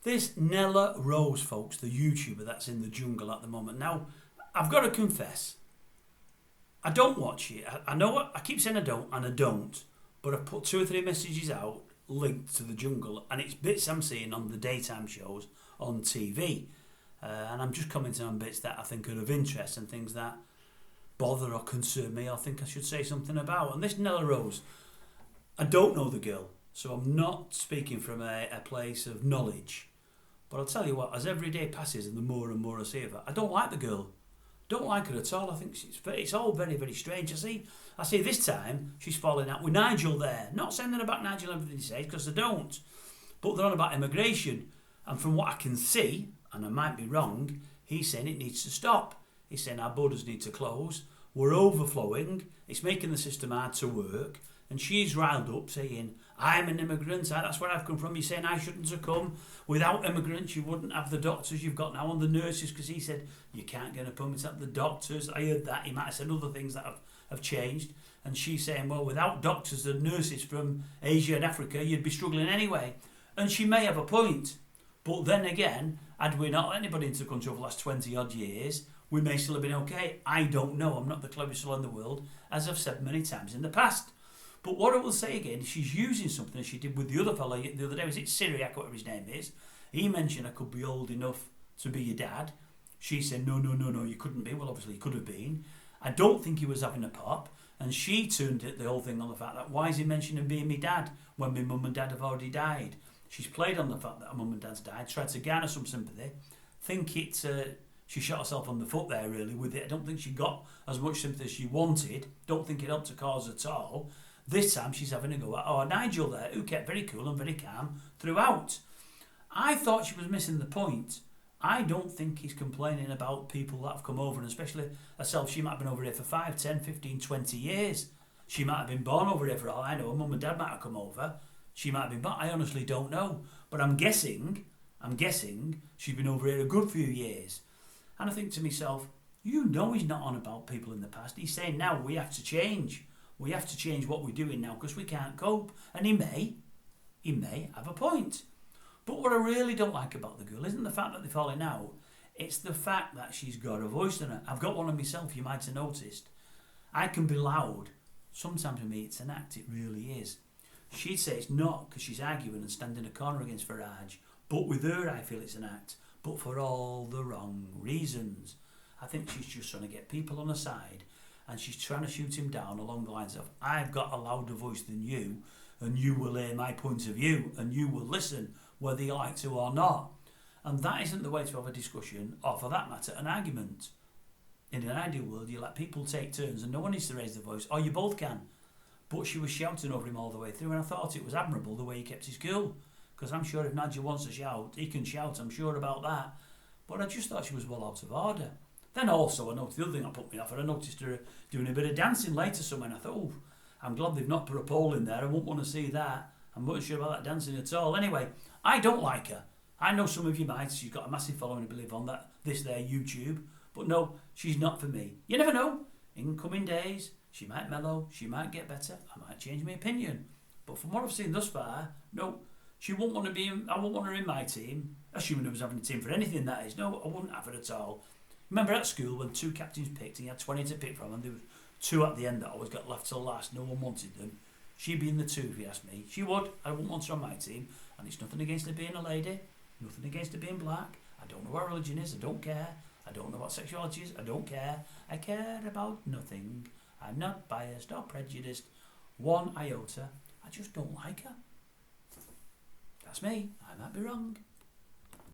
This Nella Rose, folks, the YouTuber that's in the jungle at the moment. Now, I've got to confess, I don't watch it. I know what I keep saying I don't, and I don't. But I've put 2 or 3 messages out linked to the jungle, and it's bits I'm seeing on the daytime shows on TV. And I'm just commenting on bits that I think are of interest and things that bother or concern me or think I should say something about. And this Nella Rose, I don't know the girl, so I'm not speaking from a place of knowledge. But I'll tell you what, as every day passes and the more and more I see of her, I don't like the girl. Don't like her at all. I think it's all very, very strange. I see this time she's falling out with Nigel there. Not saying that about Nigel and everything he says, because I don't. But they're on about immigration. And from what I can see, and I might be wrong, he's saying it needs to stop. He's saying our borders need to close. We're overflowing. It's making the system hard to work. And she's riled up saying, I'm an immigrant, that's where I've come from. You're saying I shouldn't have come. Without immigrants, you wouldn't have the doctors you've got now and the nurses, because he said, you can't get appointments at the doctors. I heard that. He might have said other things that have changed. And she's saying, well, without doctors and nurses from Asia and Africa, you'd be struggling anyway. And she may have a point. But then again, had we not let anybody into the country over the last 20 odd years, we may still have been okay. I don't know. I'm not the cleverest soul in the world, as I've said many times in the past. But what I will say again, she's using something as she did with the other fellow the other day. Was it Syriac, whatever his name is? He mentioned I could be old enough to be your dad. She said, no, you couldn't be. Well, obviously he could have been. I don't think he was having a pop. And she turned it, the whole thing on the fact that, why is he mentioning being my dad when my mum and dad have already died? She's played on the fact that her mum and dad's died, tried to garner some sympathy. Think she shot herself on the foot there, really, with it. I don't think she got as much sympathy as she wanted. Don't think it helped her cause at all. This time she's having a go at Nigel there, who kept very cool and very calm throughout. I thought she was missing the point. I don't think he's complaining about people that have come over, and especially herself. She might have been over here for 5, 10, 15, 20 years. She might have been born over here for all I know. Her mum and dad might have come over. She might have been born. I honestly don't know. But I'm guessing she's been over here a good few years. And I think to myself, you know he's not on about people in the past. He's saying now we have to change. We have to change what we're doing now because we can't cope. And he may have a point. But what I really don't like about the girl isn't the fact that they're falling out. It's the fact that she's got a voice in her. I've got one of myself, you might have noticed. I can be loud. Sometimes with me it's an act, it really is. She'd say it's not because she's arguing and standing in a corner against Farage. But with her I feel it's an act. But for all the wrong reasons. I think she's just trying to get people on her side. And she's trying to shoot him down along the lines of, I've got a louder voice than you, and you will hear my point of view, and you will listen, whether you like to or not. And that isn't the way to have a discussion, or for that matter, an argument. In an ideal world, you let people take turns, and no one needs to raise their voice, or you both can. But she was shouting over him all the way through, and I thought it was admirable the way he kept his cool. Because I'm sure if Nigel wants to shout, he can shout, I'm sure about that. But I just thought she was well out of order. Then also, I noticed the other thing that put me off, I noticed her doing a bit of dancing later somewhere, and I thought, oh, I'm glad they've not put a pole in there, I won't want to see that. I'm not sure about that dancing at all. Anyway, I don't like her. I know some of you might, she's got a massive following, I believe, on this there YouTube, but no, she's not for me. You never know, in coming days, she might mellow, she might get better, I might change my opinion. But from what I've seen thus far, no, she won't want to be I won't want her in my team, assuming I was having a team for anything that is. No, I wouldn't have it at all. Remember at school when 2 captains picked and you had 20 to pick from, and there was 2 at the end that always got left till last, no one wanted them. She'd be in the 2 if you asked me. She would. I wouldn't want her on my team. And it's nothing against her being a lady, nothing against her being black. I don't know what religion is, I don't care. I don't know what sexuality is, I don't care. I care about nothing. I'm not biased or prejudiced. 1 iota. I just don't like her. That's me. I might be wrong.